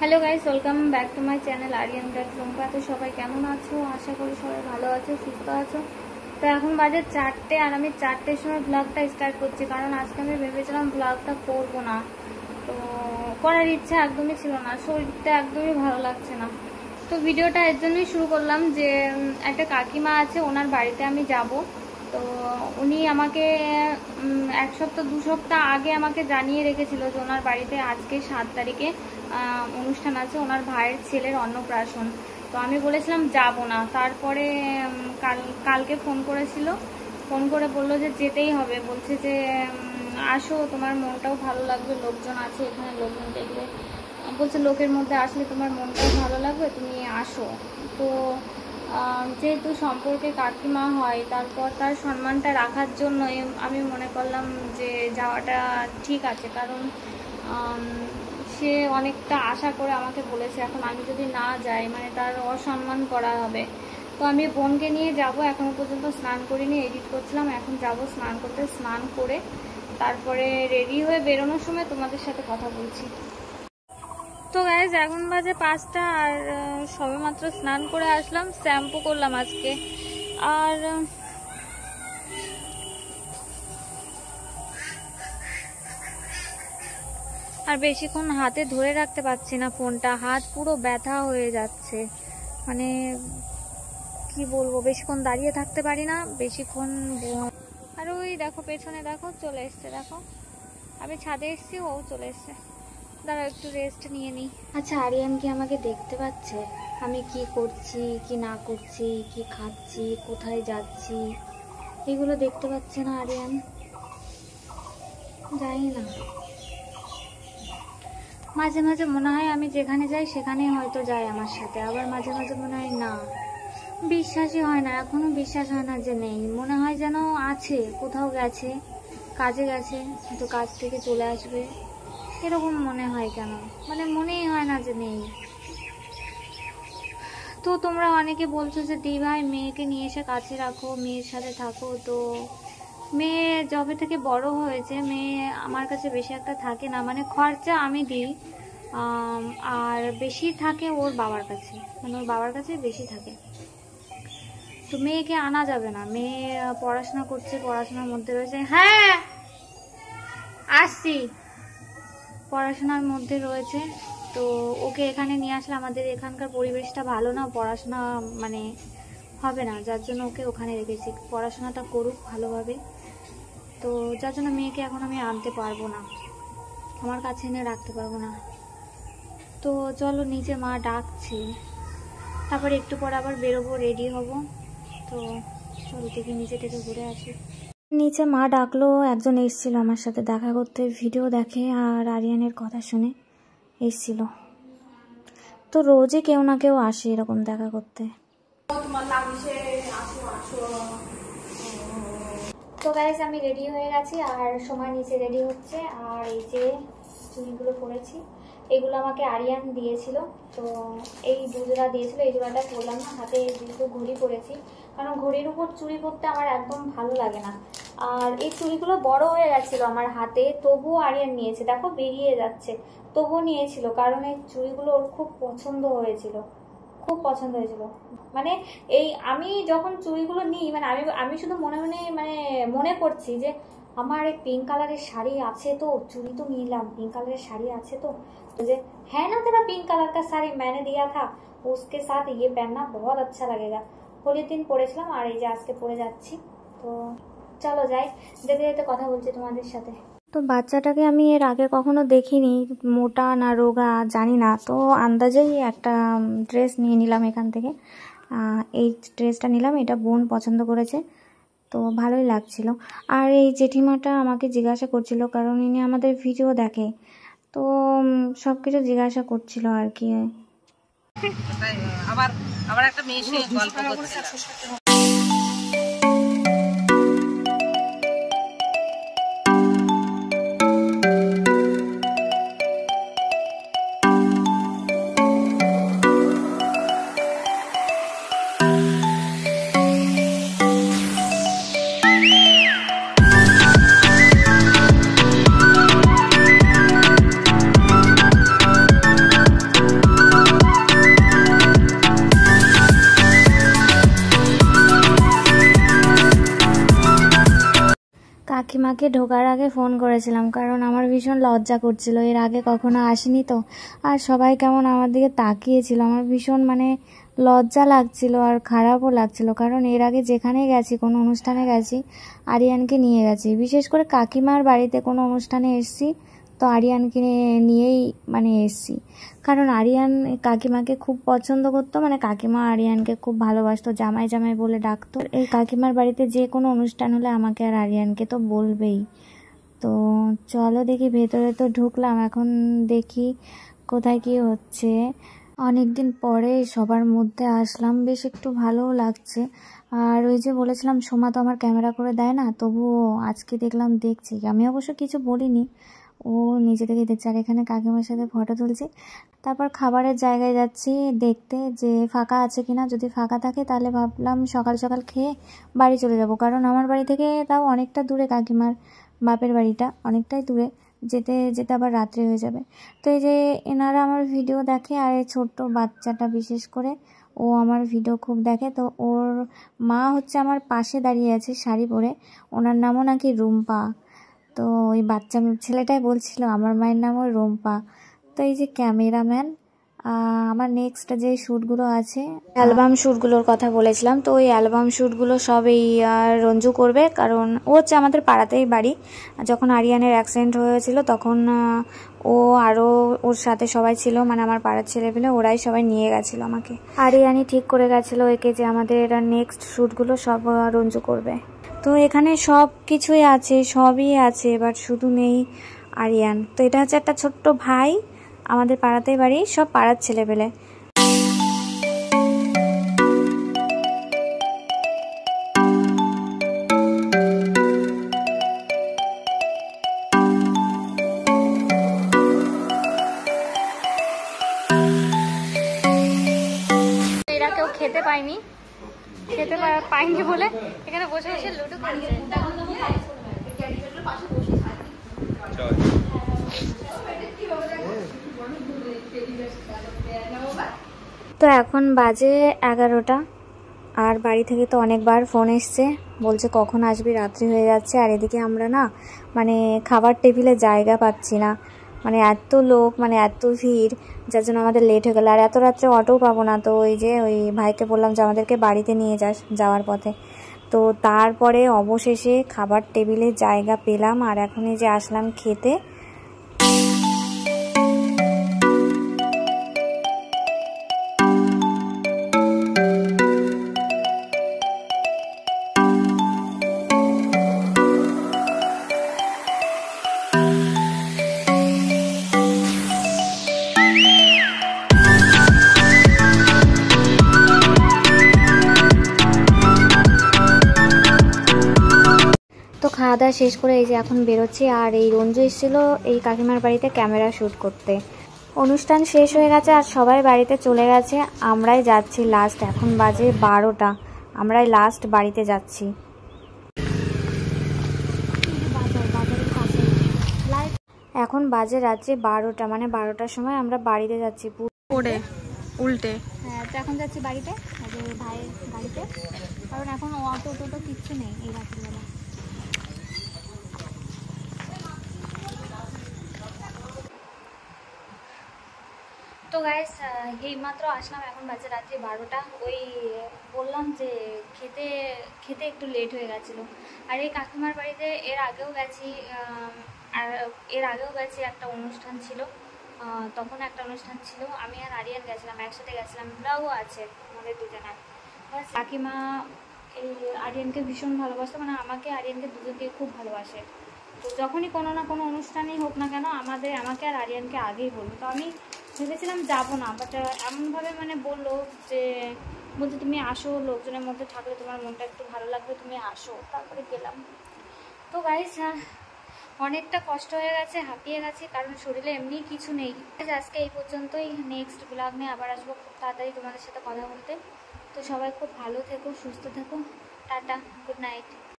Hello guys, welcome back to my channel Aryan guys Rumpa. তো সবাই কেমন আছো? আশা করি সবাই ভালো আছো, সুস্থ আছো। তো এখন বাজে 4টে, আর আমি 4টের সময় ব্লগটা স্টার্ট করছি, কারণ আজকে আমি ভেবেছিলাম ব্লগটা করবো না। তো করার ইচ্ছা একদমই ছিল না, শরীরটা একদমই ভালো লাগছে না। তো ভিডিওটা এর জন্যই শুরু করলাম যে একটা কাকিমা আছে, ওনার বাড়িতে আমি যাব। তো উনি আমাকে 1 সপ্তাহ 2 সপ্তাহ আগে আমাকে জানিয়ে রেখেছিল যে ওনার বাড়িতে আজকে 7 তারিখে অনুষ্ঠান আছে, ওনার ভাইয়ের ছেলের অন্নপ্রাশন। তো আমি বলেছিলাম যাব না। তারপরে কালকে ফোন করেছিল, ফোন করে বললো যে যেতেই হবে। বলছে যে আসো, তোমার মনটাও ভালো লাগবে, লোকজন আছে এখানে, লোকজন দেখলে বলছে লোকের মধ্যে আসলে তোমার মনটাও ভালো লাগবে, তুমি আসো। তো যেহেতু সম্পর্কে কাকিমা হয়, তারপর তার সম্মানটা রাখার জন্য আমি মনে করলাম যে যাওয়াটা ঠিক আছে। কারণ সে অনেকটা আশা করে আমাকে বলেছে, এখন আমি যদি না যাই মানে তার অসম্মান করা হবে। তো আমি বোনকে নিয়ে যাব, এখনো পর্যন্ত স্নান করিনি, এডিট করছিলাম, এখন যাব স্নান করতে। স্নান করে তারপরে রেডি হয়ে বেরোনোর সময় তোমাদের সাথে কথা বলছি। তো গাইজ এখন বাজে 5টা, আর সবেমাত্র স্নান করে আসলাম, শ্যাম্পু করলাম আজকে। আর বেশিক্ষণ হাতে ধরে রাখতে পারছি না ফোনটা, হাত পুরো ব্যথা হয়ে যাচ্ছে। মানে কি বলবো, বেশিক্ষণ দাঁড়িয়ে থাকতে পারি না, বেশিক্ষণ। আর ওই দেখো পেছনে, দেখো চলে এসছে, দেখো আমি ছাদে এসছি, ও চলে এসছে। দাঁড়াও একটু রেস্ট নিয়ে নিই। আচ্ছা, আরিয়ান কি আমাকে দেখতে পাচ্ছে? আমি কি করছি কি না করছি, কি খাচ্ছি, কোথায় যাচ্ছি, এগুলো দেখতে পাচ্ছে না আরিয়ান? জানি না, মাঝে মাঝে মনে হয় আমি যেখানে যাই সেখানেই হয়তো যায় আমার সাথে, আবার মাঝে মাঝে মনে হয় না। বিশ্বাসই হয় না, এখনো বিশ্বাস হয় না যে নেই। মনে হয় যেন আছে, কোথাও গেছে, কাজে গেছে, হয়তো কাজ থেকে চলে আসবে, এরকম মনে হয়। কেন মানে মনেই হয় না যে নেই। তো তোমরা অনেকে বলছো যে দি ভাই মেয়েকে নিয়ে এসে কাছে রাখো, মেয়ের সাথে থাকো। তো মেয়ে যবে থেকে বড় হয়েছে, মেয়ে আমার কাছে বেশি একটা থাকে না, মানে খরচা আমি দিই, আর বেশি থাকে ওর বাবার কাছে, মানে ওর বাবার কাছে বেশি থাকে। তো মেয়েকে আনা যাবে না, মেয়ে পড়াশোনা করছে, পড়াশোনার মধ্যে রয়েছে। হ্যাঁ আসছি, পড়াশোনার মধ্যে রয়েছে। তো ওকে এখানে নিয়ে আসলে আমাদের এখানকার পরিবেশটা ভালো না, পড়াশোনা মানে হবে না, যার জন্য ওকে ওখানে রেখেছি, পড়াশোনাটা করুক ভালোভাবে। তো যার জন্য মেয়েকে এখন আমি আনতে পারবো না, আমার কাছে এনে রাখতে পারবো না। তো চলো, নিচে মা ডাকছে, তারপরে একটু পর আবার বেরোবো, রেডি হব। তো চলো থেকে নিচে থেকে ঘুরে আসি। নিচে মা ডাকলো, একজন এসেছিল আমার সাথে দেখা করতে, ভিডিও দেখে আর আরিয়ানের কথা শুনে এসেছিল। তো রোজই কেউ না কেউ আসে এরকম দেখা করতে। তো গাইস আমি রেডি হয়ে গেছি, আর সময় নিচে রেডি হচ্ছে। আর এই যে চুড়িগুলো পরেছি, এগুলো আমাকে আরিয়ান দিয়েছিল। তো এই জোড়া দিয়েছিল, এই জোড়াটা পরলাম না, হাতে যেহেতু ঘড়ি পরেছি, কারণ ঘড়ির উপর চুড়ি পরতে আমার একদম ভালো লাগে না। আর এই চুড়িগুলো বড় হয়ে গেছিলো আমার হাতে, তবুও আরিয়ান নিয়েছে, দেখো বেরিয়ে যাচ্ছে, তবুও নিয়েছিল, কারণ এই চুড়িগুলো ওর খুব পছন্দ হয়েছিল, খুব পছন্দ হয়েছিল। মানে এই আমি যখন চুড়িগুলো নিই, মানে আমি শুধু মনে মনে মানে মনে করছি যে আমার এই পিঙ্ক কালারের শাড়ি আছে, তো চুড়ি তো নিলাম, পিঙ্ক কালারের শাড়ি আছে তো যে है ना तेरा पिंक कलर का साड़ी मैंने दिया था, उसके साथ ये पहनना बहुत अच्छा लगेगा। হোলির দিন পরেছিলাম, আর এই যে আজকে পরে যাচ্ছি। তো চলো যাই, যেতে যেতে কথা বলছি তোমাদের সাথে। তো বাচ্চাটাকে আমি এর আগে কখনো দেখিনি, মোটা না রোগা জানি না, তো আন্দাজেই একটা ড্রেস নিয়ে নিলাম এখান থেকে। এই ড্রেসটা নিলাম, এটা বোন পছন্দ করেছে, তো ভালোই লাগছিল। আর এই জেঠিমাটা আমাকে জিজ্ঞাসা করছিল, কারণ ইনি আমাদের ভিডিও দেখে, তো সব কিছু জিজ্ঞাসা করছিল আর কি। আবার আবার একটা মেয়ের সঙ্গে গল্প করছে। কাকিমাকে ঢোকার আগে ফোন করেছিলাম, কারণ আমার ভীষণ লজ্জা করছিল, এর আগে কখনো আসিনি তো। আর সবাই কেমন আমার দিকে তাকিয়েছিল, আমার ভীষণ মানে লজ্জা লাগছিল আর খারাপও লাগছিল, কারণ এর আগে যেখানে গেছি, কোনো অনুষ্ঠানে গেছি, আরিয়ানকে নিয়ে গেছি। বিশেষ করে কাকিমার বাড়িতে কোনো অনুষ্ঠানে এসেছি তো আরিয়ানকে নিয়েই মানে এসেছি, কারণ আরিয়ান কাকিমাকে খুব পছন্দ করতো, মানে কাকিমা আরিয়ানকে খুব ভালোবাসতো, জামাই জামাই বলে ডাকতো। এই কাকিমার বাড়িতে যে কোনো অনুষ্ঠান হলে আমাকে আর আরিয়ানকে তো বলবেই। তো চলো দেখি, ভেতরে তো ঢুকলাম, এখন দেখি কোথায় কি হচ্ছে। অনেকদিন পরে সবার মধ্যে আসলাম, বেশ একটু ভালোও লাগছে। আর ওই যে বলেছিলাম সোমা তো আমার ক্যামেরা করে দেয় না, তবুও আজকে দেখলাম দেখছি। আমি অবশ্য কিছু বলিনি, ও নিজে থেকে দেখছে। আর এখানে কাকিমার সাথে ফটো তুলছি। তারপর খাবারের জায়গায় যাচ্ছি দেখতে যে ফাঁকা আছে কিনা। যদি ফাঁকা থাকে তাহলে ভাবলাম সকাল সকাল খেয়ে বাড়ি চলে যাব, কারণ আমার বাড়ি থেকে তাও অনেকটা দূরে, কাকিমার বাপের বাড়িটা অনেকটাই দূরে, যেতে যেতে আবার রাত্রি হয়ে যাবে। তো এই যে এনারা আমার ভিডিও দেখে, আর এই ছোট্ট বাচ্চাটা বিশেষ করে ও আমার ভিডিও খুব দেখে। তো ওর মা হচ্ছে আমার পাশে দাঁড়িয়ে আছে শাড়ি পরে, ওনার নামও নাকি রুম্পা। তো ওই বাচ্চা ছেলেটাই বলছিল আমার মায়ের নামও রুম্পা। তো এই যে ক্যামেরাম্যান, আমার নেক্সট যে শ্যুটগুলো আছে, অ্যালবাম শ্যুটগুলোর কথা বলেছিলাম, তো ওই অ্যালবাম শ্যুটগুলো সব এই রঞ্জু করবে, কারণ ও হচ্ছে আমাদের পাড়াতেই বাড়ি। যখন আরিয়ানের অ্যাক্সিডেন্ট হয়েছিল তখন ও আরও ওর সাথে সবাই ছিল, মানে আমার পাড়ার ছেলেপেলে, ওরাই সবাই নিয়ে গেছিলো আমাকে। আরিয়ানই ঠিক করে গেছিলো একে যে আমাদের নেক্সট শ্যুটগুলো সব রঞ্জু করবে। তো এখানে সব কিছুই আছে, সবই আছে, বাট শুধু নেই আরিয়ান। তো এটা হচ্ছে একটা ছোট্ট ভাই, আমাদের পাড়াতেই বাড়ি, সব পাড়ার ছেলেপেলে। এরা কেউ খেতে পায়নি বলে এখানে বসে বসে লুডো খেলছে। তো এখন বাজে 11টা, আর বাড়ি থেকে তো অনেকবার ফোন এসছে, বলছে কখন আসবি, রাত্রি হয়ে যাচ্ছে। আর এদিকে আমরা না মানে খাবার টেবিলে জায়গা পাচ্ছি না, মানে এত লোক, মানে এত ভিড়, যার জন্য আমাদের লেট হয়ে গেল। আর এত রাত্রে অটোও পাবো না, তো ওই যে ওই ভাইকে বললাম যে আমাদেরকে বাড়িতে নিয়ে যাওয়ার পথে। তো তারপরে অবশেষে খাবার টেবিলে জায়গা পেলাম, আর এখন এই যে আসলাম খেতে। তো খাওয়া দাওয়া শেষ করে এই যে এখন বেরোচ্ছি। আর এই রঞ্জু এসেছিল এই কাকিমার বাড়িতে ক্যামেরা শ্যুট করতে। অনুষ্ঠান শেষ হয়ে গেছে আর সবাই বাড়িতে চলে গেছে, আমরাই যাচ্ছি লাস্ট। এখন বাজে 12টা, আমরাই লাস্ট বাড়িতে যাচ্ছি। এখন বাজে রাত্রি 12টা, মানে 12টার সময় আমরা বাড়িতে যাচ্ছি পড়ে উল্টে। হ্যাঁ, তো এখন যাচ্ছি বাড়িতে, ভাইয়ের বাড়িতে, কারণ এখন অটো টোটো কিচ্ছু নেই এই রাত্রিবেলা। তো গাইস এইমাত্র আসলাম, এখন বাজে রাত্রি 12টা। ওই বললাম যে খেতে খেতে একটু লেট হয়ে গেছিলো। আর এই কাকিমার বাড়িতে এর আগেও গেছি, একটা অনুষ্ঠান ছিল, তখন একটা অনুষ্ঠান ছিল, আমি আর আরিয়ান গেছিলাম, একসাথে গেছিলাম, ব্লগও আছে আমাদের দুজনের। কাকিমা এই আরিয়ানকে ভীষণ ভালোবাসতো, মানে আমাকে আরিয়ানকে দুজনকে খুব ভালোবাসে। তো যখনই কোনো না কোনো অনুষ্ঠানই হোক না কেন আমাকে আর আরিয়ানকে আগেই বলবো। তো আমি ভেবেছিলাম যাবো না, বাট এমনভাবে মানে বলছে তুমি আসো, লোকজনের মধ্যে থাকলে তোমার মনটা একটু ভালো লাগবে, তুমি আসো। তারপরে গেলাম। তো গাইস অনেকটা কষ্ট হয়ে গেছে, হাঁপিয়ে গেছি, কারণ শরীরে এমনি কিছু নেই। আজকে এই পর্যন্তই, নেক্সট ব্লগ নিয়ে আবার আসবো খুব তাড়াতাড়ি তোমাদের সাথে কথা বলতে। তো সবাই খুব ভালো থেকো, সুস্থ থেকো, টাটা, গুড নাইট।